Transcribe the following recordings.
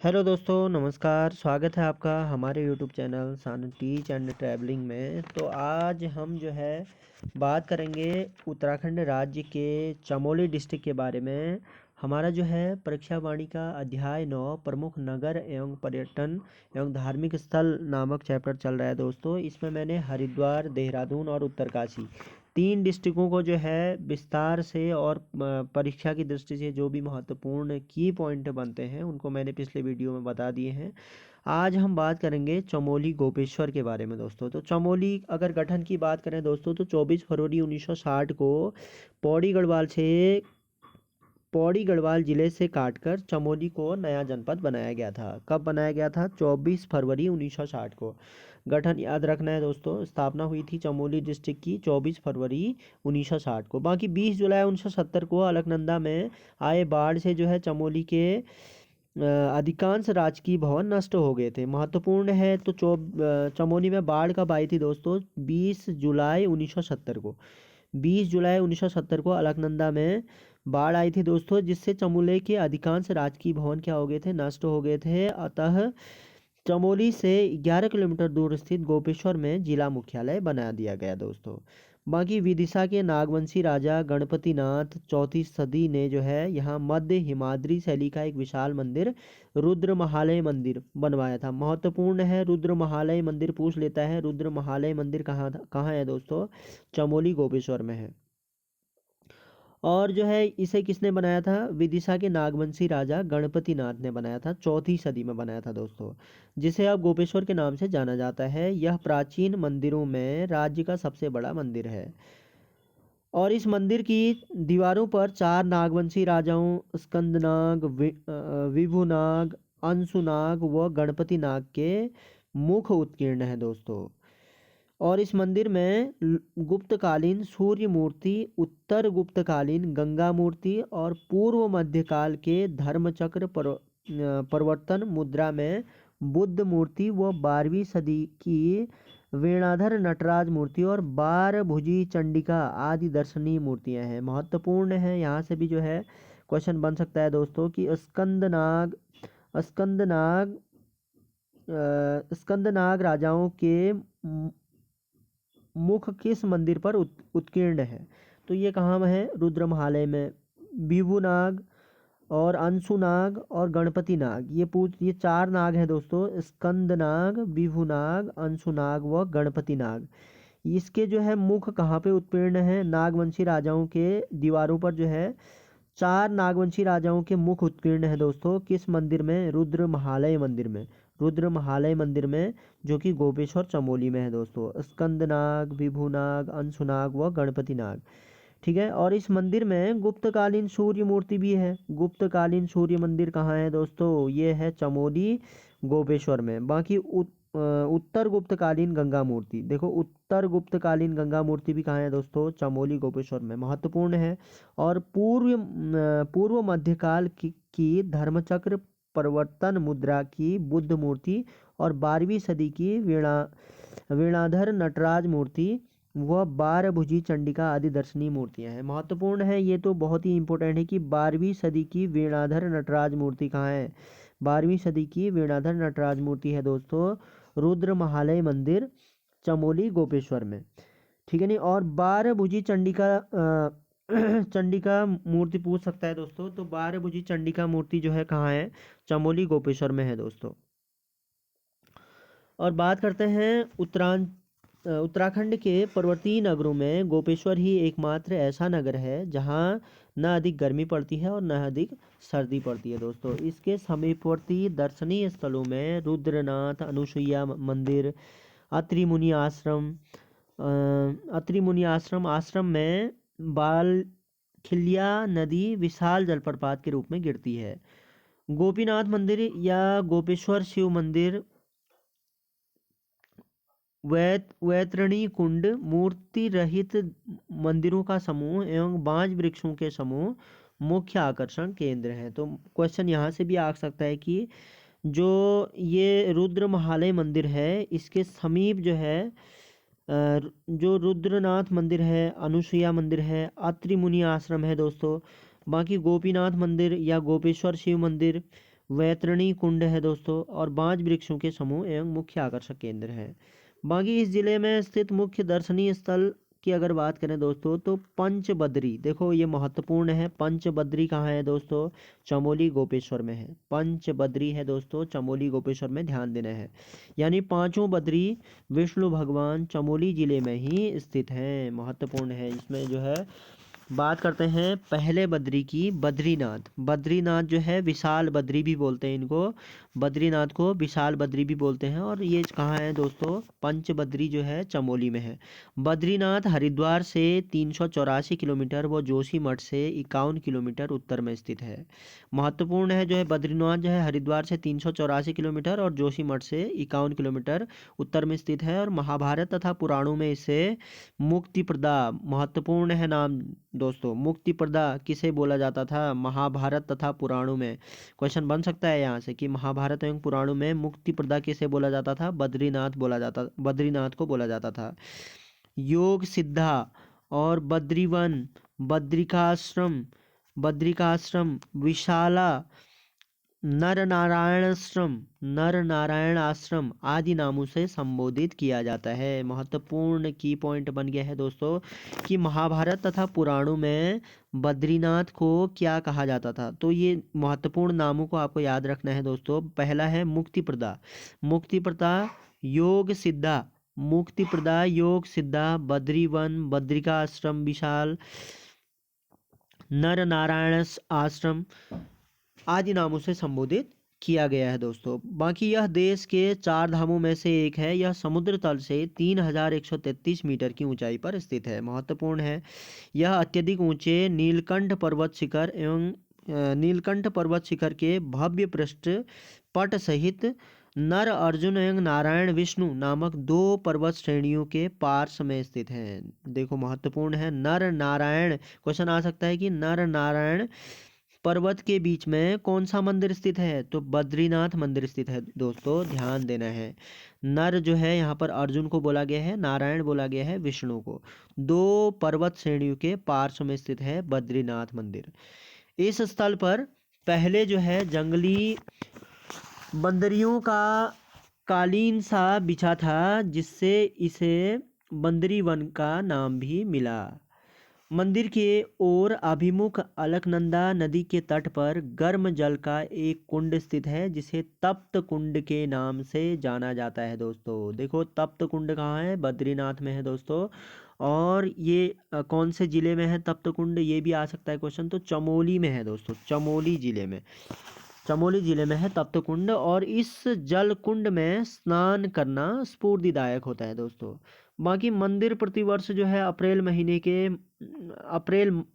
Hello दोस्तों, नमस्कार। स्वागत है आपका हमारे यूट्यूब चैनल सान टीच एंड ट्रैवलिंग में। तो आज हम जो है बात करेंगे उत्तराखंड राज्य के चमोली डिस्ट्रिक्ट के बारे में। हमारा जो है परीक्षा वाणी का अध्याय 9 प्रमुख नगर एवं पर्यटन एवं धार्मिक स्थल नामक चैप्टर चल रहा है दोस्तों। इसमें मैंने हरिद्वार, देहरादून और उत्तरकाशी तीन डिस्ट्रिक्टों को जो है विस्तार से और परीक्षा की दृष्टि से जो भी महत्वपूर्ण की पॉइंट बनते हैं उनको मैंने पिछले वीडियो में बता दिए हैं। आज हम बात करेंगे चमोली गोपेश्वर के बारे में दोस्तों। तो चमोली अगर गठन की बात करें दोस्तों तो 24 फरवरी 1960 को पौड़ी गढ़वाल जिले से काटकर चमोली को नया जनपद बनाया गया था। कब बनाया गया था? 24 फरवरी 1960 को। गठन याद रखना है दोस्तों, स्थापना हुई थी चमोली डिस्ट्रिक्ट की 24 फरवरी 1960 को। बाकी 20 जुलाई 1970 को अलकनंदा में आए बाढ़ से जो है चमोली के अधिकांश राजकीय भवन नष्ट हो गए थे। महत्वपूर्ण है तो चमोली में बाढ़ कब आई थी दोस्तों? 20 जुलाई 1970 को। 20 जुलाई 1970 को अलकनंदा में बाढ़ आई थी दोस्तों, जिससे चमोली के अधिकांश राजकीय भवन क्या हो गए थे? नष्ट हो गए थे। अतः चमोली से 11 किलोमीटर दूर स्थित गोपेश्वर में जिला मुख्यालय बना दिया गया दोस्तों। बाकी विदिशा के नागवंशी राजा गणपतिनाथ 34 सदी ने जो है यहाँ मध्य हिमाद्री शैली का एक विशाल मंदिर रुद्र महालय मंदिर बनवाया था। महत्वपूर्ण है, रुद्र महालय मंदिर पूछ लेता है। रुद्र महालय मंदिर कहाँ है दोस्तों? चमोली गोपेश्वर में है। और जो है इसे किसने बनाया था? विदिशा के नागवंशी राजा गणपति नाथ ने बनाया था। 4वीं सदी में बनाया था दोस्तों, जिसे अब गोपेश्वर के नाम से जाना जाता है। यह प्राचीन मंदिरों में राज्य का सबसे बड़ा मंदिर है। और इस मंदिर की दीवारों पर 4 नागवंशी राजाओं स्कंदनाग, विभुनाग, अंशुनाग व गणपति नाग के मुख उत्कीर्ण है दोस्तों। और इस मंदिर में गुप्तकालीन सूर्य मूर्ति, उत्तर गुप्तकालीन गंगा मूर्ति और पूर्व मध्यकाल के धर्मचक्र परिवर्तन मुद्रा में बुद्ध मूर्ति व 12वीं सदी की वीणाधर नटराज मूर्ति और 12 भुजी चंडिका आदि दर्शनीय मूर्तियां हैं। महत्वपूर्ण है, यहाँ से भी जो है क्वेश्चन बन सकता है दोस्तों कि स्कंदनाग स्कंदनाग राजाओं के मुख किस मंदिर पर उत्कीर्ण है? तो ये कहाँ में है? रुद्र महालय में। विभुनाग और अंशुनाग और गणपति नाग, ये 4 नाग हैं दोस्तों। स्कंदनाग, विभुनाग, अंशुनाग व गणपति नाग। इसके जो है मुख कहाँ पे उत्कीर्ण है? नागवंशी राजाओं के दीवारों पर जो है 4 नागवंशी राजाओं के मुख उत्कीर्ण है दोस्तों। किस मंदिर में? रुद्र महालय मंदिर में। रुद्र महालय मंदिर में, जो कि गोपेश्वर चमोली में है दोस्तों। स्कंदनाग, विभुनाग, अंशुनाग व गणपति नाग, ठीक है। और इस मंदिर में गुप्तकालीन सूर्य मूर्ति भी है। गुप्तकालीन सूर्य मंदिर कहाँ है दोस्तों? ये है चमोली गोपेश्वर में। बाकी उत्तर गुप्तकालीन गंगा मूर्ति, देखो उत्तर गुप्तकालीन गंगा मूर्ति भी कहाँ है दोस्तों? चमोली गोपेश्वर में। महत्वपूर्ण है। और पूर्व मध्यकाल की धर्मचक्र परिवर्तन मुद्रा की बुद्ध मूर्ति और 12वीं सदी की वीणाधर नटराज मूर्ति व 12 भुजी चंडिका आदि दर्शनीय मूर्तियां हैं। महत्वपूर्ण है, ये तो बहुत ही इंपॉर्टेंट है कि 12वीं सदी की वीणाधर नटराज मूर्ति कहाँ है? 12वीं सदी की वीणाधर नटराज मूर्ति है दोस्तों रुद्र महालय मंदिर चमोली गोपेश्वर में, ठीक है नहीं। और 12 भुजी चंडिका चंडिका मूर्ति पूछ सकता है दोस्तों। तो 12 भुजी चंडिका मूर्ति जो है कहाँ है? चमोली गोपेश्वर में है दोस्तों। और बात करते हैं उत्तराखंड के पर्वतीय नगरों में गोपेश्वर ही एकमात्र ऐसा नगर है जहां न अधिक गर्मी पड़ती है और न अधिक सर्दी पड़ती है दोस्तों। इसके समीपवर्ती दर्शनीय स्थलों में रुद्रनाथ, अनुसुईया मंदिर, अत्रि मुनि आश्रम में बाल खिलिया नदी विशाल जलप्रपात के रूप में गिरती है। गोपीनाथ मंदिर या गोपेश्वर शिव मंदिर, वैतरणी कुंड, मूर्ति रहित मंदिरों का समूह एवं बांज वृक्षों के समूह मुख्य आकर्षण केंद्र हैं। तो क्वेश्चन यहाँ से भी आ सकता है कि जो ये रुद्र महालय मंदिर है, इसके समीप जो है जो रुद्रनाथ मंदिर है, अनुसुईया मंदिर है, अत्रि मुनि आश्रम है दोस्तों। बाकी गोपीनाथ मंदिर या गोपेश्वर शिव मंदिर, वैतरणी कुंड है दोस्तों, और बांज वृक्षों के समूह एवं मुख्य आकर्षक केंद्र है। बाकी इस जिले में स्थित मुख्य दर्शनीय स्थल की अगर बात करें दोस्तों, तो पंचबद्री, देखो ये महत्वपूर्ण है। पंचबद्री कहाँ है दोस्तों? चमोली गोपेश्वर में है। पंचबद्री है दोस्तों, चमोली गोपेश्वर में, ध्यान देना है। यानी पांचों बद्री विष्णु भगवान चमोली जिले में ही स्थित हैं, महत्वपूर्ण है। इसमें जो है बात करते हैं पहले बद्री की, बद्रीनाथ। बद्रीनाथ जो है विशाल बद्री भी बोलते हैं इनको, बद्रीनाथ को विशाल बद्री भी बोलते हैं। और ये कहाँ है दोस्तों? पंच बद्री जो है चमोली में है। बद्रीनाथ हरिद्वार से 384 किलोमीटर व जोशीमठ से 51 किलोमीटर उत्तर में स्थित है। महत्वपूर्ण है जो है, बद्रीनाथ जो है हरिद्वार से 384 किलोमीटर और जोशीमठ से 51 किलोमीटर उत्तर में स्थित है। और महाभारत तथा पुराणों में इसे मुक्तिप्रदा, महत्वपूर्ण है नाम दोस्तों, मुक्तिप्रदा किसे बोला जाता था? महाभारत तथा पुराणों में। क्वेश्चन बन सकता है यहाँ से कि महाभारत एवं पुराणों में मुक्तिप्रदा किसे बोला जाता था? बद्रीनाथ को बोला जाता था। योग सिद्धा और बद्रीवन, बद्रिकाश्रम, बद्रिकाश्रम, विशाला, नर नारायण आश्रम आदि नामों से संबोधित किया जाता है। महत्वपूर्ण की पॉइंट बन गया है दोस्तों कि महाभारत तथा पुराणों में बद्रीनाथ को क्या कहा जाता था। तो ये महत्वपूर्ण नामों को आपको याद रखना है दोस्तों। पहला है मुक्तिप्रदा, मुक्तिप्रदा योग सिद्धा, मुक्तिप्रदा योग सिद्धा, बद्रीवन, बद्रिका आश्रम, विशाल, नर नारायण आश्रम आदि नामों से संबोधित किया गया है दोस्तों। बाकी यह देश के 4 धामों में से एक है। यह समुद्र तल से 3133 मीटर की ऊंचाई पर स्थित है, महत्वपूर्ण है। यह अत्यधिक ऊंचे नीलकंठ पर्वत शिखर एवं नीलकंठ पर्वत शिखर के भव्य पृष्ठ पट सहित नर अर्जुन एवं नारायण विष्णु नामक 2 पर्वत श्रेणियों के पार्श्व में स्थित है। देखो महत्वपूर्ण है, नर नारायण, क्वेश्चन आ सकता है कि नर नारायण पर्वत के बीच में कौन सा मंदिर स्थित है? तो बद्रीनाथ मंदिर स्थित है दोस्तों, ध्यान देना है। नर जो है यहाँ पर अर्जुन को बोला गया है, नारायण बोला गया है विष्णु को। 2 पर्वत श्रेणियों के पार्श्व में स्थित है बद्रीनाथ मंदिर। इस स्थल पर पहले जो है जंगली बंदरियों का कालीन सा बिछा था, जिससे इसे बंदरी वन का नाम भी मिला। मंदिर के ओर अभिमुख अलकनंदा नदी के तट पर गर्म जल का एक कुंड स्थित है, जिसे तप्त कुंड के नाम से जाना जाता है दोस्तों। देखो तप्त कुंड कहाँ है? बद्रीनाथ में है दोस्तों। और ये कौन से जिले में है तप्त कुंड? ये भी आ सकता है क्वेश्चन। तो चमोली में है दोस्तों, चमोली जिले में, चमोली जिले में है तप्त कुंड। और इस जल कुंड में स्नान करना स्फूर्तिदायक होता है दोस्तों। बाकी मंदिर प्रतिवर्ष जो है अप्रैल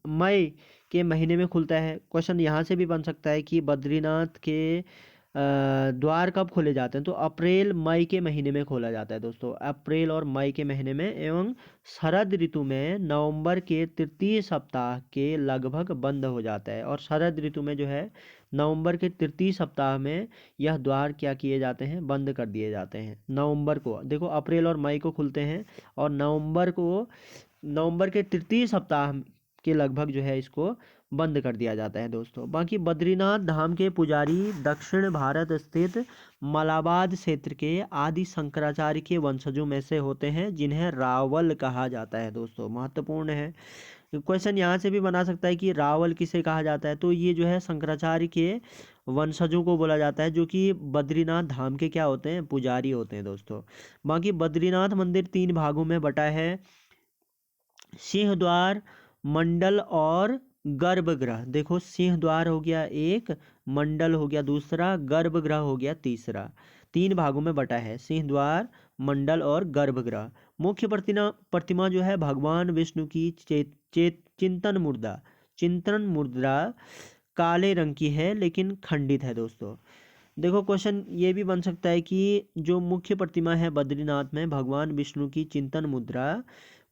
मई के महीने में खुलता है। क्वेश्चन यहाँ से भी बन सकता है कि बद्रीनाथ के द्वार कब खोले जाते हैं? तो अप्रैल मई के महीने में खोला जाता है दोस्तों, अप्रैल और मई के महीने में। एवं शरद ऋतु में नवंबर के तृतीय सप्ताह के लगभग बंद हो जाता है। और शरद ऋतु में जो है नवंबर के तृतीय सप्ताह में यह द्वार क्या किए जाते हैं? बंद कर दिए जाते हैं। नवंबर को, देखो अप्रैल और मई को खुलते हैं, और नवंबर के तृतीय सप्ताह के लगभग जो है इसको बंद कर दिया जाता है दोस्तों। बाकी बद्रीनाथ धाम के पुजारी दक्षिण भारत स्थित मलाबाद क्षेत्र के आदि शंकराचार्य के वंशजों में से होते हैं, जिन्हें रावल कहा जाता है दोस्तों, महत्वपूर्ण है। क्वेश्चन यहाँ से भी बना सकता है कि रावल किसे कहा जाता है? तो ये जो है शंकराचार्य के वंशजों को बोला जाता है, जो कि बद्रीनाथ धाम के क्या होते हैं? पुजारी होते हैं दोस्तों। बाकी बद्रीनाथ मंदिर 3 भागों में बटा है, सिंह द्वार, मंडल और गर्भगृह। देखो सिंह द्वार हो गया एक, मंडल हो गया दूसरा, गर्भगृह हो गया तीसरा। 3 भागों में बटा है, सिंह द्वार, मंडल और गर्भगृह। मुख्य प्रतिमा जो है भगवान विष्णु की चिंतन मुद्रा काले रंग की है, लेकिन खंडित है दोस्तों। देखो क्वेश्चन ये भी बन सकता है कि जो मुख्य प्रतिमा है बद्रीनाथ में भगवान विष्णु की चिंतन मुद्रा,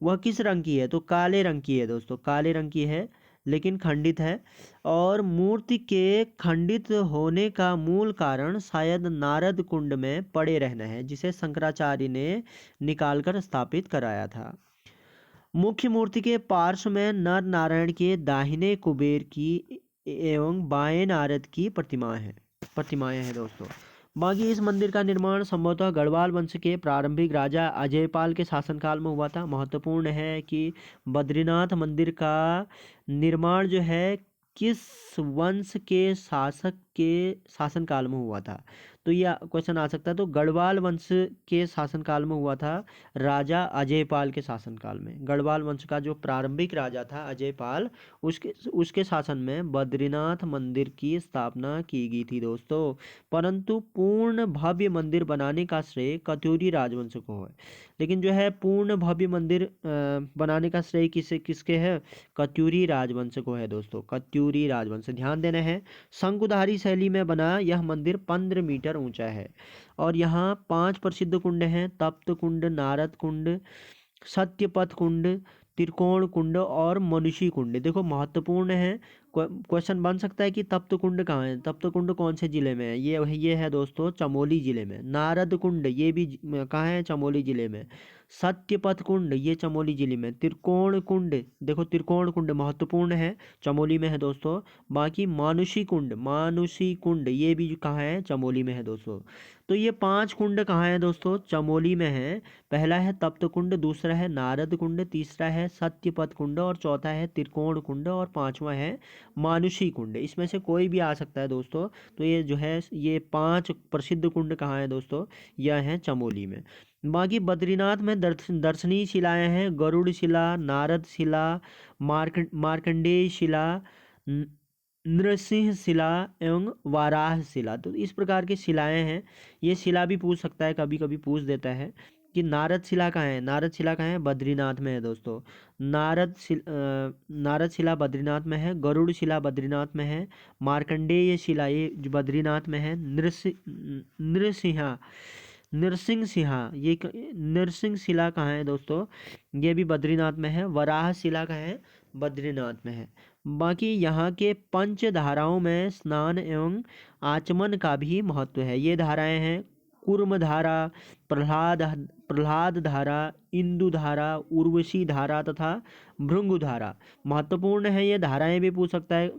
वह किस रंग की है? तो काले रंग की है दोस्तों, काले रंग की है, लेकिन खंडित है। और मूर्ति के खंडित होने का मूल कारण शायद नारद कुंड में पड़े रहना है, जिसे शंकराचार्य ने निकालकर स्थापित कराया था। मुख्य मूर्ति के पार्श्व में नर नारायण के दाहिने कुबेर की एवं बाएं नारद की प्रतिमा है। प्रतिमाएं हैं दोस्तों। बाकी इस मंदिर का निर्माण संभवतः गढ़वाल वंश के प्रारंभिक राजा अजयपाल के शासनकाल में हुआ था। महत्वपूर्ण है कि बद्रीनाथ मंदिर का निर्माण जो है किस वंश के शासक के शासनकाल में हुआ था, तो ये क्वेश्चन आ सकता है। तो गढ़वाल वंश के शासनकाल में हुआ था, राजा अजयपाल के शासनकाल में। गढ़वाल वंश का जो प्रारंभिक राजा था अजयपाल, उसके शासन में बद्रीनाथ मंदिर की स्थापना की गई थी दोस्तों। परंतु पूर्ण भव्य मंदिर बनाने का श्रेय कत्यूरी राजवंश को है। लेकिन जो है पूर्ण भव्य मंदिर बनाने का श्रेय किसके है? कत्यूरी राजवंश को है दोस्तों, कत्यूरी राजवंश। ध्यान देना है, शंकुधारी शैली में बना यह मंदिर 15 मीटर ऊंचा है और यहाँ 5 प्रसिद्ध कुंड हैं: तप्त कुंड, नारद कुंड, सत्यपथ कुंड, त्रिकोण कुंड और मनुष्य कुंड। देखो महत्वपूर्ण है, क्वेश्चन बन सकता है कि तप्त कुंड कहाँ है, तप्त कुंड कौन से जिले में है? ये है दोस्तों चमोली जिले में। नारद कुंड ये भी कहाँ है? चमोली जिले में। सत्यपथ कुंड ये चमोली जिले में। त्रिकोण कुंड, देखो त्रिकोण कुंड महत्वपूर्ण है, चमोली में है दोस्तों। बाकी मानुषी कुंड ये भी कहाँ है? चमोली में है दोस्तों। तो ये 5 कुंड कहाँ है दोस्तों? चमोली में है। पहला है तप्त कुंड, दूसरा है नारद कुंड, तीसरा है सत्यपथ कुंड और चौथा है त्रिकोण कुंड और पांचवा है मानुषी कुंड। इसमें से कोई भी आ सकता है दोस्तों। तो ये जो है ये 5 प्रसिद्ध कुंड कहाँ है दोस्तों? यह है चमोली में। बाकी बद्रीनाथ में दर्शनीय शिलाएं हैं: गरुड़ शिला, नारद शिला, मार्कंडेय शिला, नृसिंह शिला एवं वाराह शिला। तो इस प्रकार की शिलाएं हैं। ये शिला भी पूछ सकता है, कभी कभी पूछ देता है कि नारद शिला कहाँ है? नारद शिला कहाँ है? बद्रीनाथ में है दोस्तों। नारद शिला बद्रीनाथ में है। गरुड़ शिला बद्रीनाथ में है। मार्कंडेय शिला ये जो बद्रीनाथ में है। नृसिंह सिंहा ये नृसिंह शिला कहाँ है दोस्तों? ये भी बद्रीनाथ में है। वराह शिला कहाँ है? बद्रीनाथ में है। बाकी यहाँ के पंच धाराओं में स्नान एवं आचमन का भी महत्व है। ये धाराएं हैं: कूर्म धारा, प्रहलाद धारा, इंदु धारा, उर्वशी धारा तथा भृंगु धारा। महत्वपूर्ण है, ये धाराएं भी पूछ सकता है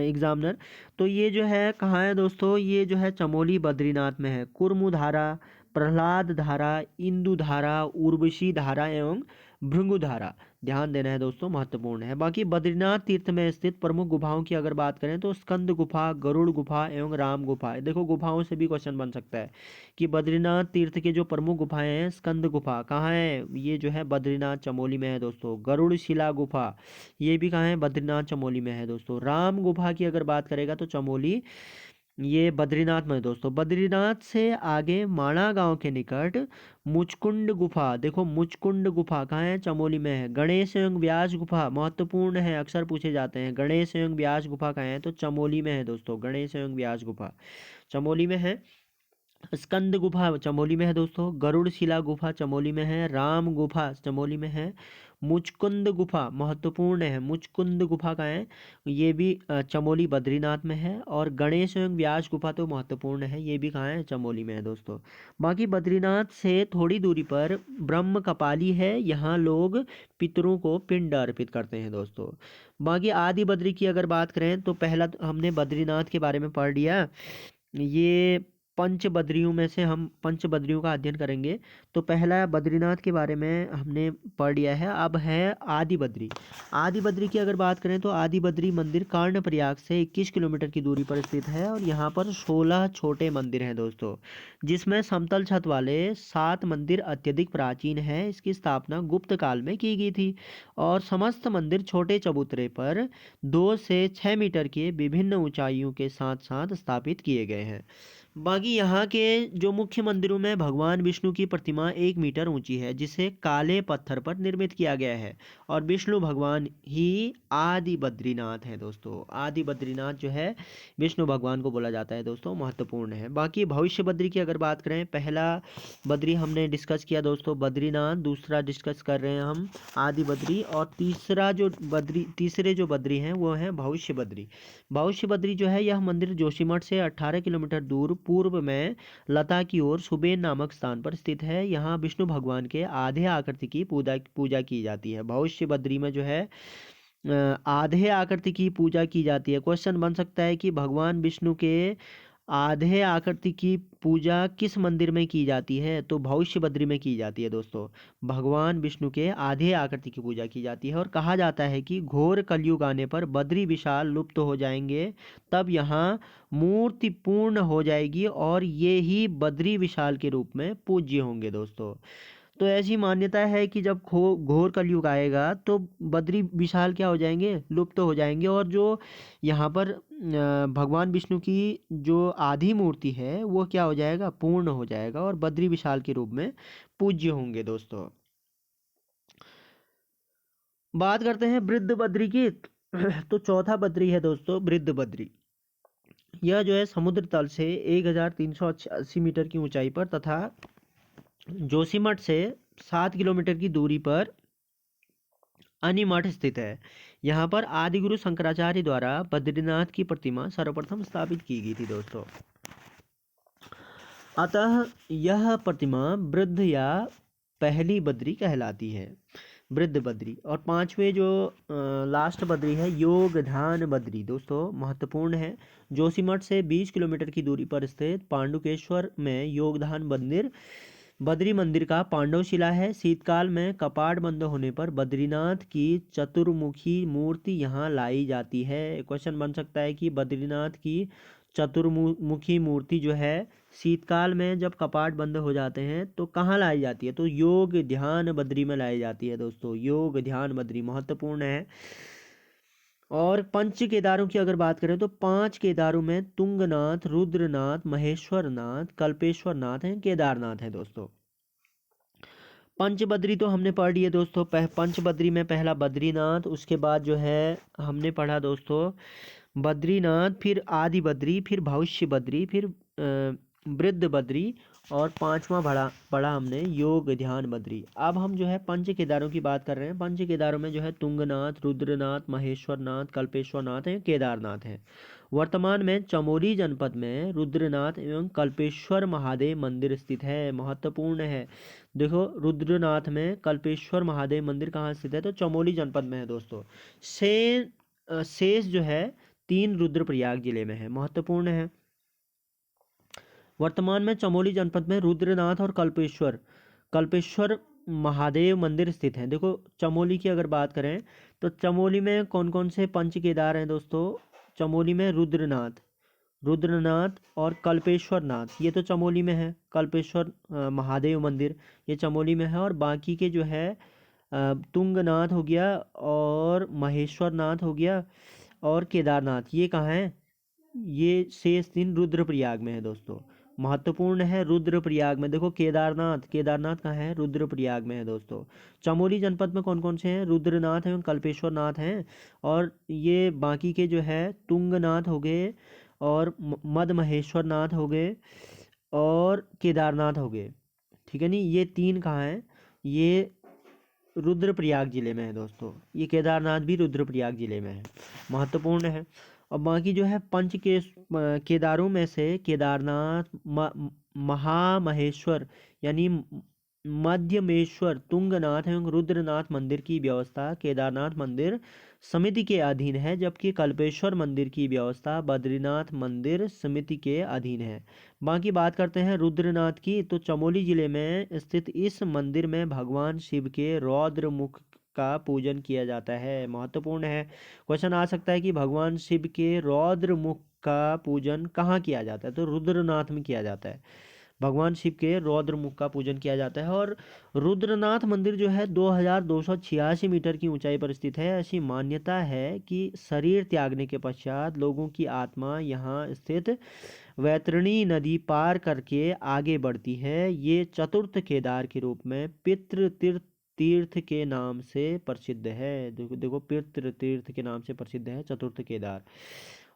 एग्जामिनर। तो ये जो है कहाँ है दोस्तों? ये जो है चमोली बद्रीनाथ में है। कुर्म धारा, प्रहलाद धारा, इंदु धारा, उर्वशी धारा एवं भृंगु धारा। ध्यान देना है दोस्तों, महत्वपूर्ण है। बाकी बद्रीनाथ तीर्थ में स्थित प्रमुख गुफाओं की अगर बात करें तो स्कंद गुफा, गरुड़ गुफा एवं राम गुफा। देखो गुफाओं से भी क्वेश्चन बन सकता है कि बद्रीनाथ तीर्थ के जो प्रमुख गुफाएं हैं, स्कंद गुफा कहाँ है? ये जो है बद्रीनाथ चमोली में है दोस्तों। गरुड़ शिला गुफा ये भी कहाँ है? बद्रीनाथ चमोली में है दोस्तों। राम गुफा की अगर बात करेगा तो चमोली, ये बद्रीनाथ में है दोस्तों। बद्रीनाथ से आगे माणा गांव के निकट मुचकुंड गुफा। देखो मुचकुंड गुफा कहाँ है? चमोली में है। गणेश एवं व्यास गुफा महत्वपूर्ण है, अक्सर पूछे जाते हैं। गणेश एवं व्यास गुफा कहाँ है? तो चमोली में है दोस्तों। गणेश एवं व्यास गुफा चमोली में है। स्कंद गुफा चमोली में है दोस्तों। गरुड़ शिला गुफा चमोली में है। राम गुफा चमोली में है। मुचकुंद गुफा महत्वपूर्ण है। मुचकुंद गुफा का है, ये भी चमोली बद्रीनाथ में है। और गणेश एवं व्यास गुफा तो महत्वपूर्ण है, ये भी कहाँ है? चमोली में है दोस्तों। बाकी बद्रीनाथ से थोड़ी दूरी पर ब्रह्म कपाली है, यहाँ लोग पितरों को पिंड अर्पित करते हैं दोस्तों। बाकी आदि बद्री की अगर बात करें तो पहला हमने बद्रीनाथ के बारे में पढ़ लिया। ये पंच बद्रियों में से हम पंच बद्रियों का अध्ययन करेंगे। तो पहला बद्रीनाथ के बारे में हमने पढ़ लिया है। अब है आदि बद्री। आदि बद्री की अगर बात करें तो आदि बद्री मंदिर कर्णप्रयाग से 21 किलोमीटर की दूरी पर स्थित है और यहाँ पर 16 छोटे मंदिर हैं दोस्तों, जिसमें समतल छत वाले 7 मंदिर अत्यधिक प्राचीन है। इसकी स्थापना गुप्त काल में की गई थी और समस्त मंदिर छोटे चबूतरे पर 2 से 6 मीटर के विभिन्न ऊंचाइयों के साथ साथ स्थापित किए गए हैं। बाकी यहाँ के जो मुख्य मंदिरों में भगवान विष्णु की प्रतिमा 1 मीटर ऊंची है, जिसे काले पत्थर पर निर्मित किया गया है और विष्णु भगवान ही आदि बद्रीनाथ है दोस्तों। आदि बद्रीनाथ जो है विष्णु भगवान को बोला जाता है दोस्तों, महत्वपूर्ण है। बाकी भविष्य बद्री की अगर बात करें, पहला बद्री हमने डिस्कस किया दोस्तों बद्रीनाथ, दूसरा डिस्कस कर रहे हैं हम आदि बद्री और तीसरे जो बद्री हैं वो हैं भविष्य बद्री। भविष्य बद्री जो है यह मंदिर जोशीमठ से 18 किलोमीटर दूर पूर्व में लता की ओर सुबेन नामक स्थान पर स्थित है। यहाँ विष्णु भगवान के आधे आकृति की पूजा की जाती है। भविष्य बद्री में जो है आधे आकृति की पूजा की जाती है। क्वेश्चन बन सकता है कि भगवान विष्णु के आधे आकृति की पूजा किस मंदिर में की जाती है? तो भविष्य बद्री में की जाती है दोस्तों। भगवान विष्णु के आधे आकृति की पूजा की जाती है और कहा जाता है कि घोर कलयुग आने पर बद्री विशाल लुप्त हो जाएंगे, तब यहाँ मूर्ति पूर्ण हो जाएगी और ये ही बद्री विशाल के रूप में पूज्य होंगे दोस्तों। तो ऐसी मान्यता है कि जब घोर कलयुग आएगा तो बद्री विशाल क्या हो जाएंगे, लुप्त हो जाएंगे, और जो यहाँ पर भगवान विष्णु की जो आधी मूर्ति है वो क्या हो जाएगा, पूर्ण हो जाएगा और बद्री विशाल के रूप में पूज्य होंगे दोस्तों। बात करते हैं वृद्ध बद्री की। तो चौथा बद्री है दोस्तों वृद्ध बद्री। यह जो है समुद्र तल से 1380 मीटर की ऊंचाई पर तथा जोशीमठ से 7 किलोमीटर की दूरी पर अनिमठ स्थित है। यहाँ पर आदिगुरु शंकराचार्य द्वारा बद्रीनाथ की प्रतिमा सर्वप्रथम स्थापित की गई थी दोस्तों। अतः यह प्रतिमा वृद्ध या पहली बद्री कहलाती है, वृद्ध बद्री। और पांचवें जो लास्ट बद्री है योग ध्यान बद्री दोस्तों, महत्वपूर्ण है। जोशीमठ से 20 किलोमीटर की दूरी पर स्थित पांडुकेश्वर में योगधान मंदिर बद्री मंदिर का पांडव शिला है। शीतकाल में कपाट बंद होने पर बद्रीनाथ की चतुर्मुखी मूर्ति यहाँ लाई जाती है। क्वेश्चन बन सकता है कि बद्रीनाथ की चतुर्मुखी मूर्ति जो है शीतकाल में जब कपाट बंद हो जाते हैं तो कहाँ लाई जाती है? तो योग ध्यान बद्री में लाई जाती है दोस्तों। योग ध्यान बद्री महत्वपूर्ण है। और पंच केदारों की अगर बात करें तो 5 केदारों में तुंगनाथ, रुद्रनाथ, महेश्वरनाथ, कल्पेश्वरनाथ हैं, केदारनाथ हैं दोस्तों। पंचबद्री तो हमने पढ़ लिए दोस्तों। पंचबद्री में पहला बद्रीनाथ, उसके बाद जो है हमने पढ़ा दोस्तों बद्रीनाथ, फिर आदि बद्री, फिर भविष्य बद्री, फिर वृद्ध बद्री, और पांचवा पढ़ा हमने योग ध्यान बद्री। अब हम जो है पंच केदारों की बात कर रहे हैं। पंच केदारों में जो है तुंगनाथ, रुद्रनाथ, महेश्वरनाथ, कल्पेश्वरनाथ है, केदारनाथ है। वर्तमान में चमोली जनपद में रुद्रनाथ एवं कल्पेश्वर महादेव मंदिर स्थित है, महत्वपूर्ण है। देखो रुद्रनाथ में कल्पेश्वर महादेव मंदिर कहाँ स्थित है? तो चमोली जनपद में है दोस्तों। शेष जो है 3 रुद्रप्रयाग जिले में है, महत्वपूर्ण है। वर्तमान में चमोली जनपद में रुद्रनाथ और कल्पेश्वर महादेव मंदिर स्थित हैं। देखो चमोली की अगर बात करें तो चमोली में कौन कौन से पंच केदार हैं दोस्तों? चमोली में रुद्रनाथ और कल्पेश्वर नाथ, ये तो चमोली में है। कल्पेश्वर महादेव मंदिर ये चमोली में है। और बाकी के जो है तुंगनाथ हो गया और महेश्वर नाथ हो गया और केदारनाथ, ये कहाँ है? ये शेष 3 रुद्रप्रयाग में है दोस्तों, महत्वपूर्ण है। रुद्रप्रयाग में देखो केदारनाथ कहाँ है? रुद्रप्रयाग में है दोस्तों। चमोली जनपद में कौन कौन से हैं? रुद्रनाथ एवं कल्पेश्वर नाथ हैं। और ये बाकी के जो है तुंगनाथ हो गए और मद महेश्वर नाथ हो गए और केदारनाथ हो गए, ठीक है नहीं? ये 3 कहाँ हैं? ये रुद्रप्रयाग जिले में है दोस्तों। ये केदारनाथ भी रुद्रप्रयाग जिले में है, महत्वपूर्ण है। और बाकी जो है पंच के केदारों में से केदारनाथ, महामहेश्वर यानी मध्यमेश्वर, तुंगनाथ एवं रुद्रनाथ मंदिर की व्यवस्था केदारनाथ मंदिर समिति के अधीन है, जबकि कल्पेश्वर मंदिर की व्यवस्था बद्रीनाथ मंदिर समिति के अधीन है। बाकी बात करते हैं रुद्रनाथ की। तो चमोली जिले में स्थित इस मंदिर में भगवान शिव के रौद्र मुख का पूजन किया जाता है, महत्वपूर्ण है। क्वेश्चन आ सकता है कि भगवान शिव के रौद्र मुख का पूजन कहाँ किया जाता है? तो रुद्रनाथ में किया जाता है। भगवान शिव के रौद्र मुख का पूजन किया जाता है। और रुद्रनाथ मंदिर जो है 2286 मीटर की ऊंचाई पर स्थित है। ऐसी मान्यता है कि शरीर त्यागने के पश्चात लोगों की आत्मा यहाँ स्थित वैतरणी नदी पार करके आगे बढ़ती है। ये चतुर्थ केदार के रूप में पितृ तीर्थ के नाम से प्रसिद्ध है। देखो पितृ तीर्थ के नाम से प्रसिद्ध है चतुर्थ केदार।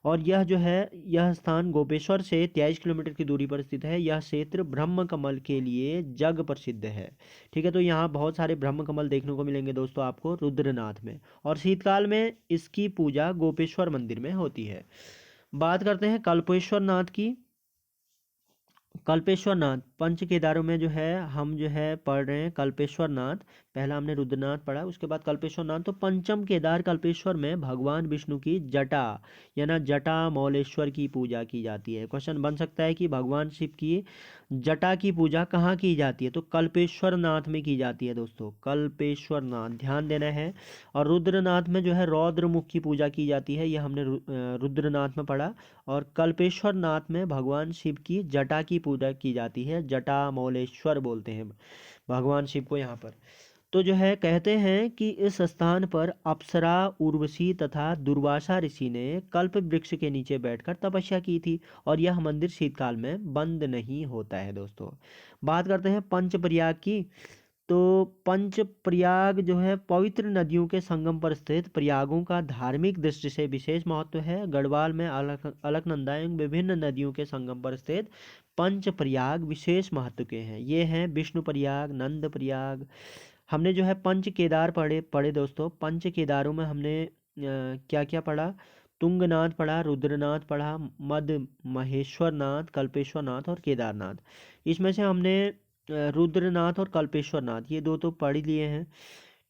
और यह जो है यह स्थान गोपेश्वर से 23 किलोमीटर की दूरी पर स्थित है। यह क्षेत्र ब्रह्म कमल के लिए जग प्रसिद्ध है, ठीक है? तो यहाँ बहुत सारे ब्रह्म कमल देखने को मिलेंगे दोस्तों आपको रुद्रनाथ में। और शीतकाल में इसकी पूजा गोपेश्वर मंदिर में होती है। बात करते हैं कल्पेश्वर नाथ की। कल्पेश्वर नाथ, पंच केदारों में जो है हम जो है पढ़ रहे हैं कल्पेश्वर नाथ। पहला हमने रुद्रनाथ पढ़ा, उसके बाद कल्पेश्वर नाथ। तो पंचम केदार कल्पेश्वर में भगवान विष्णु की जटा या ना जटा मौलेश्वर की पूजा की जाती है। क्वेश्चन बन सकता है कि भगवान शिव की जटा की पूजा कहाँ की जाती है, तो कल्पेश्वर नाथ में की जाती है दोस्तों, कल्पेश्वर नाथ ध्यान देना है। और रुद्रनाथ में जो है रौद्र मुख की पूजा की जाती है, यह हमने रुद्रनाथ में पढ़ा। और कल्पेश्वर नाथ में भगवान शिव की जटा की पूजा की जाती है, जटा मौलेश्वर बोलते हैं भगवान शिव को यहाँ पर। तो जो है कहते हैं कि इस स्थान पर अप्सरा, उर्वशी तथा दुर्वासा ऋषि ने कल्प वृक्ष के नीचे बैठकर तपस्या की थी, और यह मंदिर शीतकाल में बंद नहीं होता है दोस्तों। बात करते हैं पंचप्रयाग की। तो पंचप्रयाग जो है पवित्र नदियों के संगम पर स्थित प्रयागों का धार्मिक दृष्टि से विशेष महत्व है। गढ़वाल में अलकनंदा एवं विभिन्न नदियों के संगम पर स्थित पंचप्रयाग विशेष महत्व के हैं। ये हैं विष्णु प्रयाग, नंद प्रयाग। हमने जो है पंच केदार पढ़े पढ़े दोस्तों। पंच केदारों में हमने क्या क्या पढ़ा, तुंगनाथ पढ़ा, रुद्रनाथ पढ़ा, मद महेश्वर नाथ, कल्पेश्वर नाथ और केदारनाथ। इसमें से हमने रुद्रनाथ और कल्पेश्वर नाथ ये दो तो पढ़ ही लिए हैं,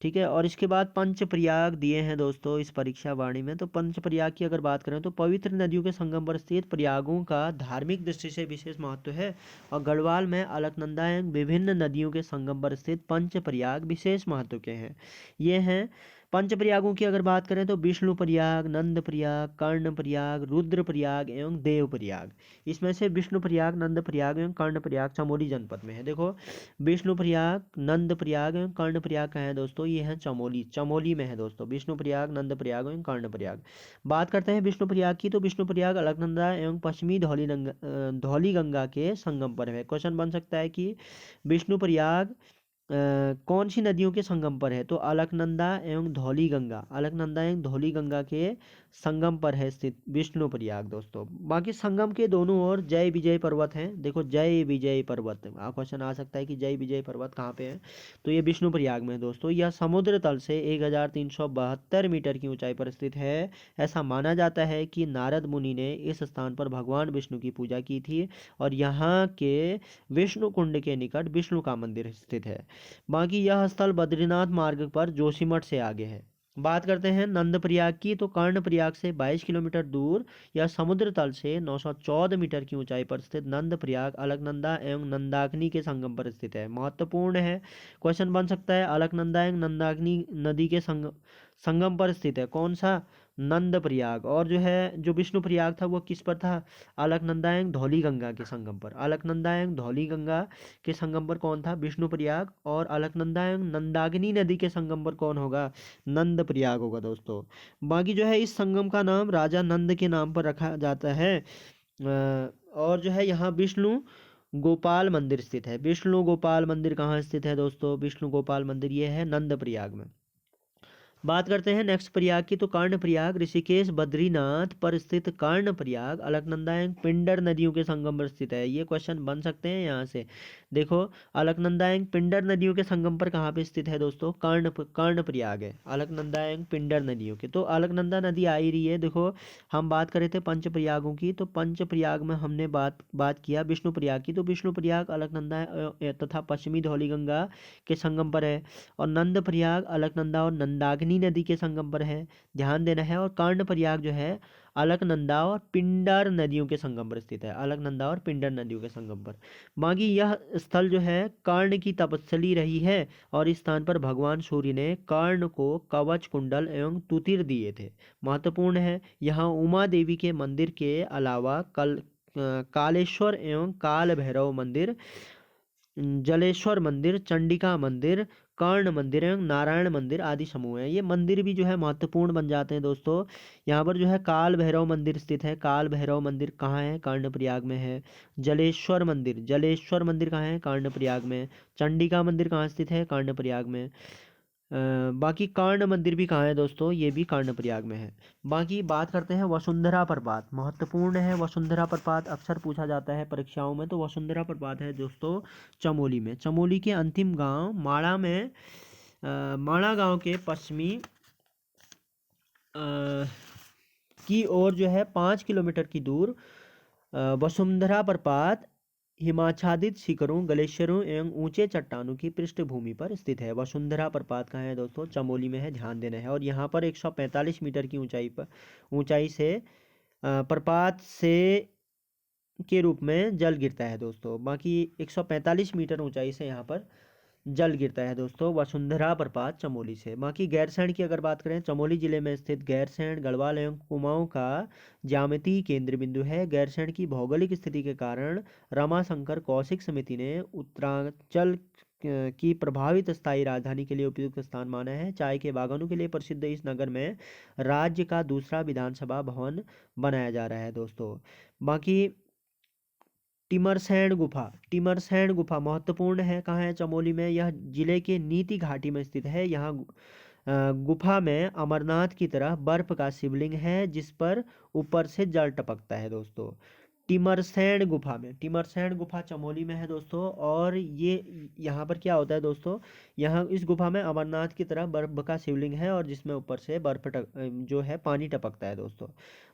ठीक है। और इसके बाद पंचप्रयाग दिए हैं दोस्तों इस परीक्षा वाणी में। तो पंचप्रयाग की अगर बात करें तो पवित्र नदियों के संगम पर स्थित प्रयागों का धार्मिक दृष्टि से विशेष महत्व है। और गढ़वाल में अलकनंदा एवं विभिन्न नदियों के संगम पर स्थित पंचप्रयाग विशेष महत्व के हैं। ये हैं पंचप्रयागों की अगर बात करें तो विष्णु प्रयाग, नंद प्रयाग, कर्ण प्रयाग, रुद्र प्रयाग एवं देव प्रयाग। इसमें से विष्णु प्रयाग, नंद प्रयाग एवं कर्ण प्रयाग चमोली जनपद में है। देखो विष्णु प्रयाग, नंद प्रयाग एवं कर्ण प्रयाग कहाँ है दोस्तों, ये है चमोली, चमोली में है दोस्तों विष्णु प्रयाग, नंद प्रयाग एवं कर्ण प्रयाग। बात करते हैं विष्णु प्रयाग की। तो विष्णु प्रयाग अलकनंदा एवं पश्चिमी धौली गंगा के संगम पर है। क्वेश्चन बन सकता है कि विष्णु प्रयाग कौन सी नदियों के संगम पर है, तो अलकनंदा एवं धौली गंगा, अलकनंदा एवं धौली गंगा के संगम पर है स्थित विष्णु प्रयाग दोस्तों। बाकी संगम के दोनों ओर जय विजय पर्वत हैं। देखो जय विजय पर्वत क्वेश्चन आ सकता है कि जय विजय पर्वत कहाँ पे है, तो ये विष्णु प्रयाग में है दोस्तों। यह समुद्र तल से 1372 मीटर की ऊंचाई पर स्थित है। ऐसा माना जाता है कि नारद मुनि ने इस स्थान पर भगवान विष्णु की पूजा की थी, और यहाँ के विष्णु कुंड के निकट विष्णु का मंदिर स्थित है। बाकी यह स्थल बद्रीनाथ मार्ग पर जोशीमठ से आगे है। बात करते हैं नंद प्रयाग की। तो कर्ण प्रयाग से 22 किलोमीटर दूर या समुद्र तल से 914 मीटर की ऊंचाई पर स्थित नंद प्रयाग अलकनंदा एवं नंदाग्नि के संगम पर स्थित है, महत्वपूर्ण है। क्वेश्चन बन सकता है अलकनंदा एवं नंदाग्नि नदी के संगम पर स्थित है कौन सा, नंद प्रयाग। और जो है जो विष्णु प्रयाग था वो किस पर था, अलकनंदा एवं धौली गंगा के संगम पर। अलकनंदा एवं धौली गंगा के संगम पर कौन था, विष्णु प्रयाग। और अलकनंदा एवं नंदाग्नि नदी के संगम पर कौन होगा, नंद प्रयाग होगा दोस्तों। बाकी जो है इस संगम का नाम राजा नंद के नाम पर रखा जाता है। और जो है यहाँ विष्णु गोपाल मंदिर स्थित है। विष्णु गोपाल मंदिर कहाँ स्थित है दोस्तों, विष्णु गोपाल मंदिर ये है नंद प्रयाग में। बात करते हैं नेक्स्ट प्रयाग की। तो कर्ण प्रयाग ऋषिकेश बद्रीनाथ पर स्थित कर्ण प्रयाग अलकनंदा एवं पिंडर नदियों के संगम पर स्थित है। ये क्वेश्चन बन सकते हैं यहाँ से। देखो अलकनंदा एवं पिंडर नदियों के संगम पर कहाँ पे स्थित है दोस्तों, कर्ण प्रयाग है, अलकनंदा एवं पिंडर नदियों के। तो अलकनंदा नदी आ ही रही है। देखो हम बात कर रहे थे पंच प्रयागों की, तो पंच प्रयाग में हमने बात किया विष्णु प्रयाग की। तो विष्णु प्रयाग अलकनंदा तथा पश्चिमी धौली गंगा के संगम पर है। और नंद प्रयाग अलकनंदा और नंदाग्नि नदी के संगम पर है, ध्यान देना है। और कर्ण प्रयाग जो है अलकनंदा और पिंडर नदियों के संगम पर स्थित है, अलकनंदा और पिंडर नदियों के संगम पर। बाकी यह स्थल जो है कर्ण की तपस्थली रही है, और इस स्थान पर भगवान सूर्य ने कर्ण को कवच कुंडल एवं तुतिर दिए थे, महत्वपूर्ण है। यहाँ उमा देवी के मंदिर के अलावा कालेश्वर एवं काल भैरव मंदिर, जलेश्वर मंदिर, चंडिका मंदिर, कर्ण मंदिर एवं नारायण मंदिर आदि समूह हैं। ये मंदिर भी जो है महत्वपूर्ण बन जाते हैं दोस्तों। यहाँ पर जो है काल भैरव मंदिर स्थित है। काल भैरव मंदिर कहाँ है, कर्ण प्रयाग में है। जलेश्वर मंदिर, जलेश्वर मंदिर कहाँ है, कर्ण प्रयाग में। चंडिका मंदिर कहाँ स्थित है, कर्ण प्रयाग में। बाकी कर्ण मंदिर भी कहाँ है दोस्तों, ये भी कर्ण प्रयाग में है। बाकी बात करते हैं वसुंधरा प्रपात, महत्वपूर्ण है वसुंधरा प्रपात, अक्सर पूछा जाता है परीक्षाओं में। तो वसुंधरा प्रपात है दोस्तों चमोली में। चमोली के अंतिम गांव माड़ा में माड़ा गांव के पश्चिमी की ओर जो है 5 किलोमीटर की दूर वसुंधरा प्रपात हिमाच्छादित शिखरों, ग्लेशियरों एवं ऊंचे चट्टानों की पृष्ठभूमि पर स्थित है। वसुंधरा प्रपात कहाँ है दोस्तों? चमोली में है, ध्यान देना है। और यहाँ पर 145 मीटर की ऊंचाई से प्रपात से के रूप में जल गिरता है दोस्तों। बाकी 145 मीटर ऊंचाई से यहाँ पर जल गिरता है दोस्तों वसुंधरा प्रपात चमोली से। बाकी गैरसैंण की अगर बात करें, चमोली जिले में स्थित गैरसैंण गढ़वाल एवं कुमाऊं का ज्यामितीय केंद्र बिंदु है। गैरसैंण की भौगोलिक स्थिति के कारण रमाशंकर कौशिक समिति ने उत्तरांचल की प्रभावित स्थायी राजधानी के लिए उपयुक्त स्थान माना है। चाय के बागानों के लिए प्रसिद्ध इस नगर में राज्य का दूसरा विधानसभा भवन बनाया जा रहा है दोस्तों। बाकी टिमरसैंण गुफा महत्वपूर्ण है। कहाँ है? चमोली में। यह जिले के नीति घाटी में स्थित है। यहाँ गुफा में अमरनाथ की तरह बर्फ का शिवलिंग है जिस पर ऊपर से जल टपकता है दोस्तों। टिमरसैंण गुफा चमोली में है दोस्तों। और ये यहाँ पर क्या होता है दोस्तों, यहाँ इस गुफा में अमरनाथ की तरह बर्फ का शिवलिंग है और जिसमें ऊपर से जो है पानी टपकता है दोस्तों।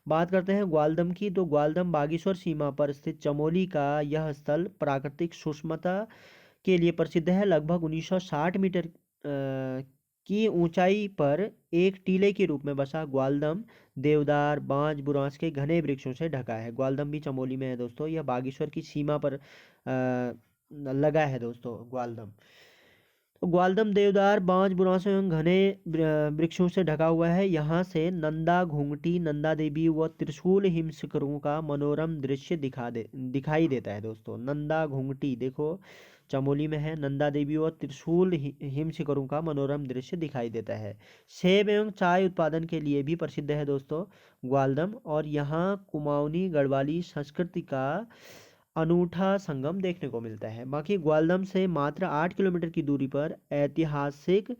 बात करते हैं ग्वालदम की, तो ग्वालदम बागेश्वर सीमा पर स्थित चमोली का यह स्थल प्राकृतिक सुषमता के लिए प्रसिद्ध है। लगभग 1960 मीटर की ऊंचाई पर एक टीले के रूप में बसा ग्वालदम देवदार, बांज, बुरांस के घने वृक्षों से ढका है। ग्वालदम भी चमोली में है दोस्तों। यह बागेश्वर की सीमा पर लगा है दोस्तों ग्वालदम। तो ग्वालदम देवदार, बांज, बुरांस एवं घने वृक्षों से ढका हुआ है। यहाँ से नंदा घूंघटी, नंदा देवी व त्रिशूल हिम शिखरों का मनोरम दृश्य दिखाई देता है दोस्तों। नंदा घूंघटी देखो चमोली में है। नंदा देवी और त्रिशूल हिम शिखरों का मनोरम दृश्य दिखाई देता है। सेब एवं चाय उत्पादन के लिए भी प्रसिद्ध है दोस्तों ग्वालदम। और यहाँ कुमाऊनी गढ़वाली संस्कृति का अनूठा संगम देखने को मिलता है। बाकी ग्वालदम से मात्र 8 किलोमीटर की दूरी पर ऐतिहासिक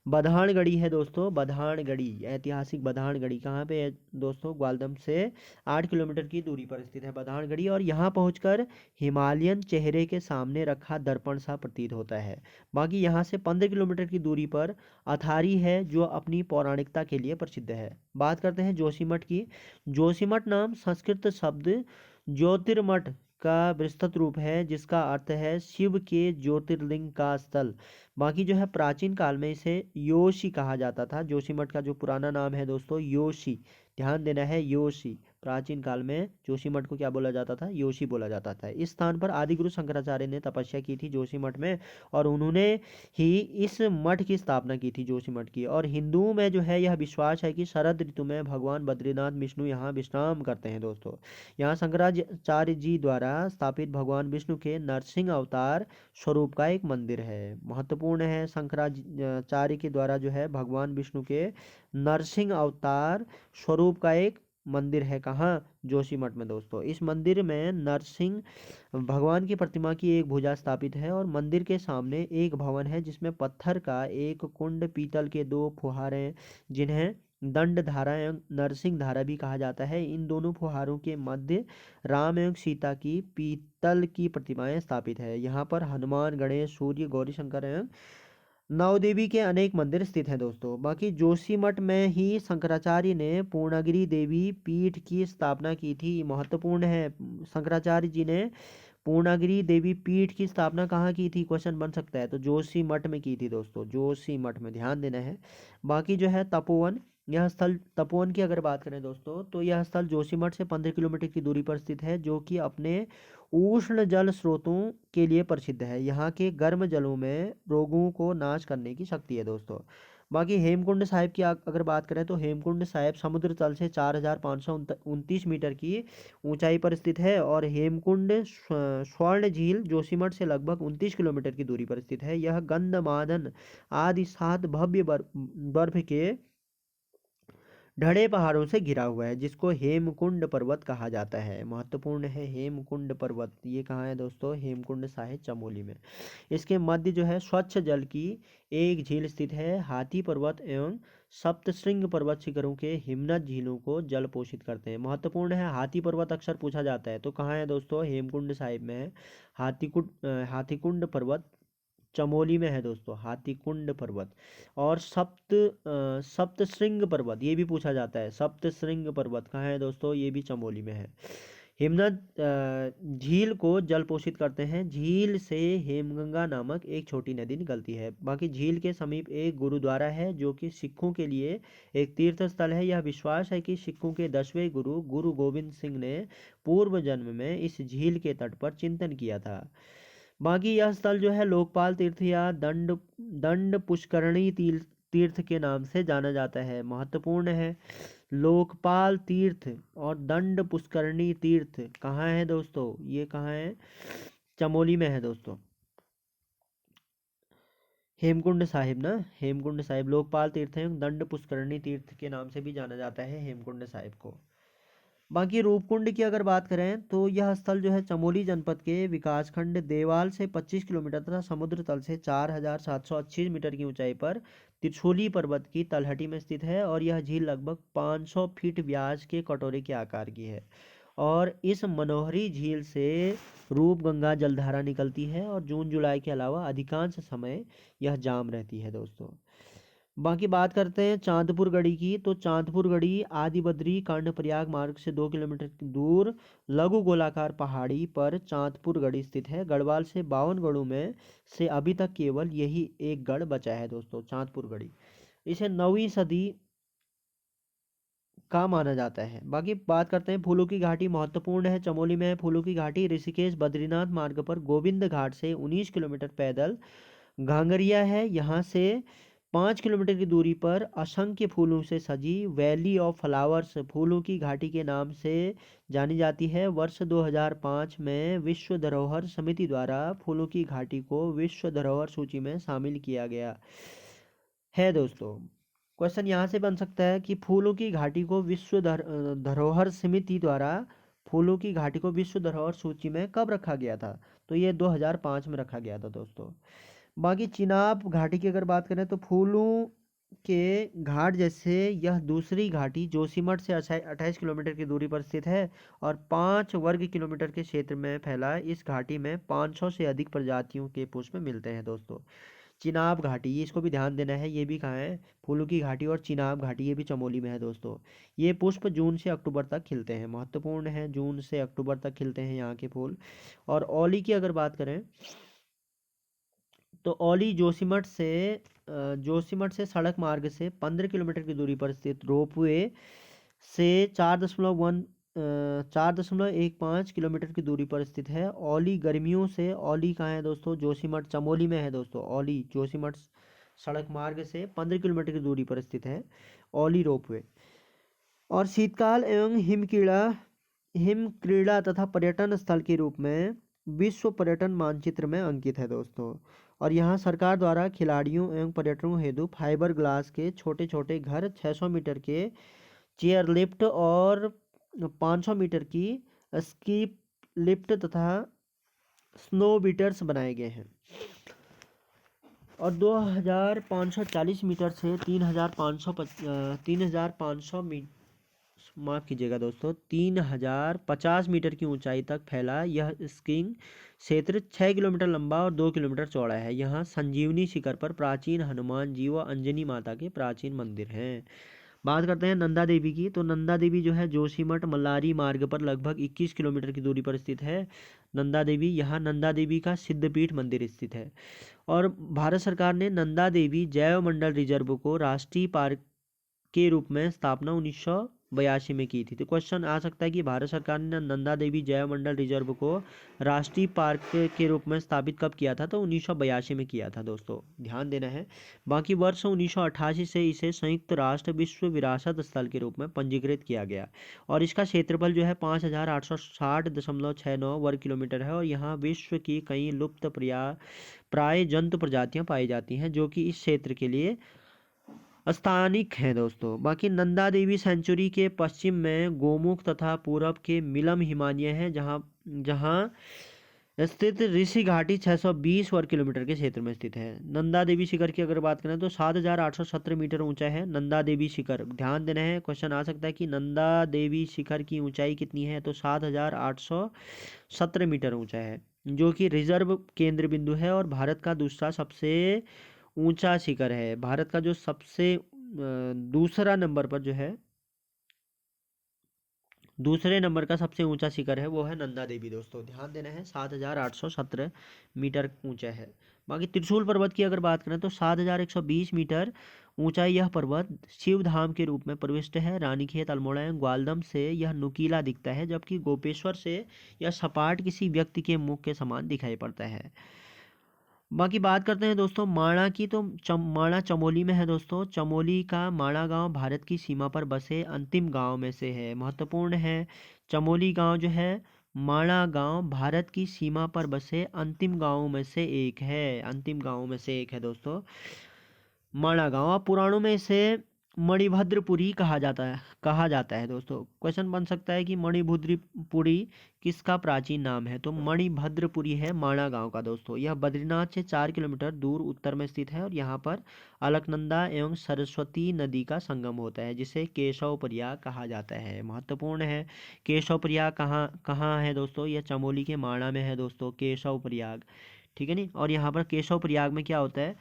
बधानगढ़ी है दोस्तों। बधानगढ़ी, ऐतिहासिक बधानगढ़ी कहाँ पे है दोस्तों? ग्वालदम से 8 किलोमीटर की दूरी पर स्थित है बधानगढ़ी। और यहाँ पहुंचकर हिमालयन चेहरे के सामने रखा दर्पण सा प्रतीत होता है। बाकी यहाँ से 15 किलोमीटर की दूरी पर अथारी है जो अपनी पौराणिकता के लिए प्रसिद्ध है। बात करते हैं जोशीमठ की। जोशीमठ नाम संस्कृत शब्द ज्योतिर्मठ का विस्तृत रूप है जिसका अर्थ है शिव के ज्योतिर्लिंग का स्थल। बाकी जो है प्राचीन काल में इसे योशी कहा जाता था। जोशीमठ का जो पुराना नाम है दोस्तों योशी, ध्यान देना है योशी। प्राचीन काल में जोशीमठ को क्या बोला जाता था? योशी बोला जाता था। इस स्थान पर आदिगुरु शंकराचार्य ने तपस्या की थी जोशीमठ में और उन्होंने ही इस मठ की स्थापना की थी जोशीमठ की। और हिंदुओं में जो है यह विश्वास है कि शरद ऋतु में भगवान बद्रीनाथ विष्णु यहाँ विश्राम करते हैं दोस्तों। यहाँ शंकराचार्य जी द्वारा स्थापित भगवान विष्णु के नरसिंह अवतार स्वरूप का एक मंदिर है। महत्वपूर्ण है, शंकराचार्य के द्वारा जो है भगवान विष्णु के नरसिंह अवतार स्वरूप का एक मंदिर है। कहाँ? जोशीमठ में दोस्तों। इस मंदिर में नरसिंह भगवान की प्रतिमा की एक भुजा स्थापित है और मंदिर के सामने एक भवन है जिसमें पत्थर का एक कुंड, पीतल के 2 फुहारे जिन्हें दंड धारा एवं नरसिंह धारा भी कहा जाता है। इन दोनों फुहारों के मध्य राम एवं सीता की पीतल की प्रतिमाएं स्थापित है। यहाँ पर हनुमान, गणेश, सूर्य, गौरी शंकर एवं नवदेवी के अनेक मंदिर स्थित हैं दोस्तों। बाकी जोशीमठ में ही शंकराचार्य ने पूर्णागिरि देवी पीठ की स्थापना की थी। महत्वपूर्ण है, शंकराचार्य जी ने पूर्णागिरि देवी पीठ की स्थापना कहाँ की थी? क्वेश्चन बन सकता है। तो जोशीमठ में की थी दोस्तों, जोशीमठ में, ध्यान देना है। बाकी जो है तपोवन, यह स्थल तपोवन की अगर बात करें दोस्तों तो यह स्थल जोशीमठ से 15 किलोमीटर की दूरी पर स्थित है जो कि अपने उष्ण जल स्रोतों के लिए प्रसिद्ध है। यहाँ के गर्म जलों में रोगों को नाश करने की शक्ति है दोस्तों। बाकी हेमकुंड साहिब की अगर बात करें तो हेमकुंड साहिब समुद्र तल से 4529 मीटर की ऊंचाई पर स्थित है। और हेमकुंड स्वर्ण झील जोशीमठ से लगभग 29 किलोमीटर की दूरी पर स्थित है। यह गंधमादन आदि 7 भव्य बर्फ के ढड़े पहाड़ों से घिरा हुआ है जिसको हेमकुंड पर्वत कहा जाता है। महत्वपूर्ण है हेमकुंड पर्वत, ये कहाँ है दोस्तों? हेमकुंड साहिब चमोली में। इसके मध्य जो है स्वच्छ जल की एक झील स्थित है। हाथी पर्वत एवं सप्तशृंग पर्वत शिखरों के हिमनद झीलों को जल पोषित करते हैं। महत्वपूर्ण है, हाथी पर्वत अक्सर पूछा जाता है तो कहाँ है दोस्तों? हेमकुंड साहिब में है। हाथीकुंड पर्वत चमोली में है दोस्तों, हाथीकुंड पर्वत। और सप्तशृंग पर्वत ये भी पूछा जाता है। सप्तशृंग पर्वत कहाँ है दोस्तों? ये भी चमोली में है। हेमनद झील को जल पोषित करते हैं। झील से हेमगंगा नामक एक छोटी नदी निकलती है। बाकी झील के समीप एक गुरुद्वारा है जो कि सिखों के लिए एक तीर्थ स्थल है। यह विश्वास है कि सिखों के 10वें गुरु गुरु गोविंद सिंह ने पूर्व जन्म में इस झील के तट पर चिंतन किया था। बाकी यह स्थल जो है लोकपाल तीर्थ या दंड दंड पुष्करणी तीर्थ के नाम से जाना जाता है। महत्वपूर्ण है। लोकपाल तीर्थ और दंड पुष्करणी तीर्थ कहाँ है दोस्तों? ये कहाँ है? चमोली में है दोस्तों। हेमकुंड साहिब ना, हेमकुंड साहिब लोकपाल तीर्थ है। दंड पुष्करणी तीर्थ के नाम से भी जाना जाता है हेमकुंड साहिब को। बाकी रूपकुंड की अगर बात करें तो यह स्थल जो है चमोली जनपद के विकासखंड देवाल से 25 किलोमीटर तथा समुद्र तल से 4728 मीटर की ऊंचाई पर त्रिशूली पर्वत की तलहटी में स्थित है। और यह झील लगभग 500 फीट व्यास के कटोरे के आकार की है। और इस मनोहरी झील से रूपगंगा जलधारा निकलती है और जून जुलाई के अलावा अधिकांश समय यह जाम रहती है दोस्तों। बाकी बात करते हैं चांदपुर गढ़ी की। तो चांदपुर गढ़ी आदि बद्री कर्णप्रयाग मार्ग से 2 किलोमीटर दूर लघु गोलाकार पहाड़ी पर चांदपुर गढ़ी स्थित है। गढ़वाल से 52 गढ़ों में से अभी तक केवल यही एक गढ़ बचा है दोस्तों, चांदपुर गढ़ी। इसे 9वीं सदी का माना जाता है। बाकी बात करते हैं फूलों की घाटी महत्वपूर्ण है। चमोली में है फूलों की घाटी। ऋषिकेश बद्रीनाथ मार्ग पर गोविंद घाट से 19 किलोमीटर पैदल घांगरिया है। यहाँ से 5 किलोमीटर की दूरी पर असंख्य फूलों से सजी वैली ऑफ फ्लावर्स फूलों की घाटी के नाम से जानी जाती है। वर्ष 2005 में विश्व धरोहर समिति द्वारा फूलों की घाटी को विश्व धरोहर सूची में शामिल किया गया है दोस्तों। क्वेश्चन यहाँ से बन सकता है कि फूलों की घाटी को विश्व धरोहर समिति द्वारा फूलों की घाटी को विश्व धरोहर सूची में कब रखा गया था? तो ये 2005 में रखा गया था दोस्तों। बाकी चिनाब घाटी की अगर बात करें तो फूलों के घाट जैसे यह दूसरी घाटी जोशीमठ से 28 किलोमीटर की दूरी पर स्थित है और 5 वर्ग किलोमीटर के क्षेत्र में फैला है। इस घाटी में 500 से अधिक प्रजातियों के पुष्प मिलते हैं दोस्तों। चिनाब घाटी, ये इसको भी ध्यान देना है। ये भी कहाँ है? फूलों की घाटी और चिनाब घाटी, ये भी चमोली में है दोस्तों। ये पुष्प जून से अक्टूबर तक खिलते हैं। महत्वपूर्ण है, जून से अक्टूबर तक खिलते हैं यहाँ के फूल। और औली की अगर बात करें तो औली जोशीमठ से सड़क मार्ग से 15 किलोमीटर की दूरी पर स्थित रोपवे से 4.15 किलोमीटर की दूरी पर स्थित है। औली गर्मियों से, औली कहाँ है दोस्तों? जोशीमठ चमोली में है दोस्तों। औली जोशीमठ सड़क मार्ग से 15 किलोमीटर की दूरी पर स्थित है औली रोपवे। और शीतकाल एवं हिम क्रीड़ा तथा पर्यटन स्थल के रूप में विश्व पर्यटन मानचित्र में अंकित है दोस्तों। और यहाँ सरकार द्वारा खिलाड़ियों एवं पर्यटकों हेतु फाइबर ग्लास के छोटे छोटे घर, 600 मीटर के चेयर लिफ्ट और 500 मीटर की स्की लिफ्ट तथा स्नो बीटर्स बनाए गए हैं। और 2540 मीटर से 3500 माफ़ कीजिएगा दोस्तों, 3050 मीटर की ऊंचाई तक फैला यह स्कीइंग क्षेत्र 6 किलोमीटर लंबा और 2 किलोमीटर चौड़ा है। यहाँ संजीवनी शिखर पर प्राचीन हनुमान जी व अंजनी माता के प्राचीन मंदिर हैं। बात करते हैं नंदा देवी की। तो नंदा देवी जो है जोशीमठ मल्लारी मार्ग पर लगभग 21 किलोमीटर की दूरी पर स्थित है। नंदा देवी, यहाँ नंदा देवी का सिद्धपीठ मंदिर स्थित है। और भारत सरकार ने नंदा देवी जैव मंडल रिजर्व को राष्ट्रीय पार्क के रूप में स्थापना 1982 में की थी। तो क्वेश्चन आ सकता है कि भारत सरकार ने नंदा देवी जैव मंडल रिजर्व को राष्ट्रीय पार्क के रूप में स्थापित कब किया था? तो 1982 में किया था दोस्तों, ध्यान देना है। बाकी वर्ष 1988 से इसे संयुक्त राष्ट्र विश्व विरासत स्थल के रूप में पंजीकृत किया गया। और इसका क्षेत्रफल जो है 5860.69 वर्ग किलोमीटर है। और यहाँ विश्व की कई लुप्त प्राय जंतु प्रजातियां पाई जाती हैं जो कि इस क्षेत्र के लिए स्थानिक हैं दोस्तों। बाकी नंदा देवी सेंचुरी के पश्चिम में गोमुख तथा पूरब के मिलम हिमालय हैं, जहाँ स्थित ऋषि घाटी 620 वर्ग किलोमीटर के क्षेत्र में स्थित है। नंदा देवी शिखर की अगर बात करें तो 7817 मीटर ऊंचा है नंदा देवी शिखर। ध्यान देना है, क्वेश्चन आ सकता है कि नंदा देवी शिखर की ऊंचाई कितनी है? तो 7817 मीटर ऊंचा है, जो कि रिजर्व केंद्र बिंदु है और भारत का दूसरा सबसे ऊंचा शिखर है। भारत का जो सबसे दूसरा नंबर पर जो है, दूसरे नंबर का सबसे ऊंचा शिखर है वो है नंदा देवी दोस्तों, ध्यान देना है 7,817 मीटर ऊंचा है। बाकी त्रिशूल पर्वत की अगर बात करें तो 7,120 मीटर ऊंचा यह पर्वत शिव धाम के रूप में प्रविष्ट है। रानीखेत, अल्मोड़ा एवं ग्वालदम से यह नुकीला दिखता है, जबकि गोपेश्वर से यह सपाट किसी व्यक्ति के मुख के समान दिखाई पड़ता है। बाकी बात करते हैं दोस्तों माणा की, तो माणा चमोली में है दोस्तों। चमोली का माणा गांव भारत की सीमा पर बसे अंतिम गांव में से है, महत्वपूर्ण है। चमोली गांव जो है, माणा गांव भारत की सीमा पर बसे अंतिम गांवों में से एक है, अंतिम गांवों में से एक है दोस्तों माणा गांव। अब पुराणों में इसे मणिभद्रपुरी कहा जाता है दोस्तों। क्वेश्चन बन सकता है कि मणिभद्रपुरी किसका प्राचीन नाम है, तो मणिभद्रपुरी है माणा गांव का दोस्तों। यह बद्रीनाथ से 4 किलोमीटर दूर उत्तर में स्थित है और यहाँ पर अलकनंदा एवं सरस्वती नदी का संगम होता है, जिसे केशव प्रयाग कहा जाता है, महत्वपूर्ण है। केशव प्रयाग कहाँ कहाँ है दोस्तों, यह चमोली के माणा में है दोस्तों, केशव प्रयाग, ठीक है नहीं। और यहाँ पर केशव प्रयाग में क्या होता है,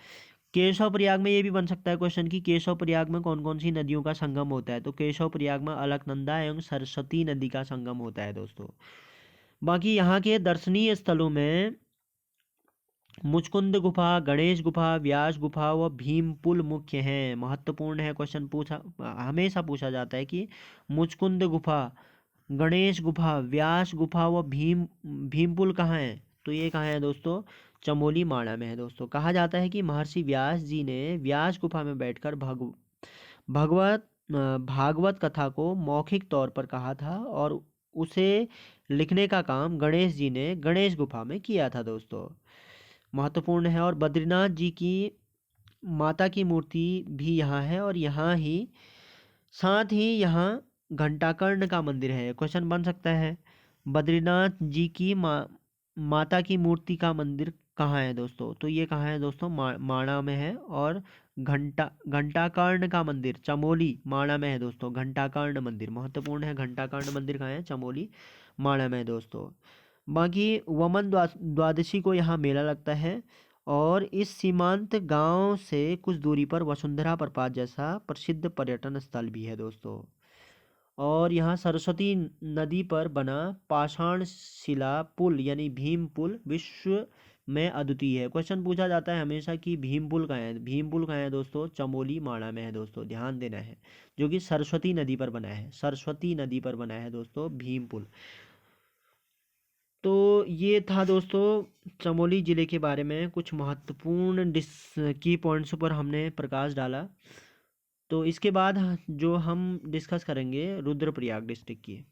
केशव प्रयाग में ये भी बन सकता है क्वेश्चन कि केशव प्रयाग में कौन कौन सी नदियों का संगम होता है, तो केशव प्रयाग में अलकनंदा एवं सरस्वती नदी का संगम होता है दोस्तों। बाकी यहाँ के दर्शनीय स्थलों में मुचकुंद गुफा, गणेश गुफा, व्यास गुफा व भीम पुल मुख्य हैं, महत्वपूर्ण है। क्वेश्चन हमेशा पूछा जाता है कि मुचकुंद गुफा, गणेश गुफा, व्यास गुफा व भीम पुल कहाँ है, तो ये कहाँ है दोस्तों, चमोली माणा में है दोस्तों। कहा जाता है कि महर्षि व्यास जी ने व्यास गुफा में बैठकर भगवत भागवत कथा को मौखिक तौर पर कहा था और उसे लिखने का काम गणेश जी ने गणेश गुफा में किया था दोस्तों, महत्वपूर्ण है। और बद्रीनाथ जी की माता की मूर्ति भी यहाँ है और यहाँ ही साथ ही यहाँ घंटाकर्ण का मंदिर है। क्वेश्चन बन सकता है बद्रीनाथ जी की माता की मूर्ति का मंदिर कहाँ है दोस्तों, तो ये कहाँ है दोस्तों, माणा में है। और घंटाकर्ण का मंदिर चमोली माणा में है दोस्तों, घंटाकर्ण मंदिर महत्वपूर्ण है। घंटाकर्ण मंदिर कहाँ है, चमोली माणा में है दोस्तों। बाकी वमन द्वादशी को यहाँ मेला लगता है और इस सीमांत गांव से कुछ दूरी पर वसुंधरा प्रपात जैसा प्रसिद्ध पर्यटन स्थल भी है दोस्तों। और यहाँ सरस्वती नदी पर बना पाषाण शिला पुल यानी भीम पुल विश्व में अद्वितीय है। क्वेश्चन पूछा जाता है हमेशा कि भीम पुल कहाँ है, भीम पुल कहाँ है दोस्तों, चमोली माणा में है दोस्तों, ध्यान देना है, जो कि सरस्वती नदी पर बना है, सरस्वती नदी पर बना है दोस्तों भीम पुल। तो ये था दोस्तों चमोली ज़िले के बारे में कुछ महत्वपूर्ण की पॉइंट्स पर हमने प्रकाश डाला। तो इसके बाद जो हम डिस्कस करेंगे रुद्रप्रयाग डिस्ट्रिक्ट की।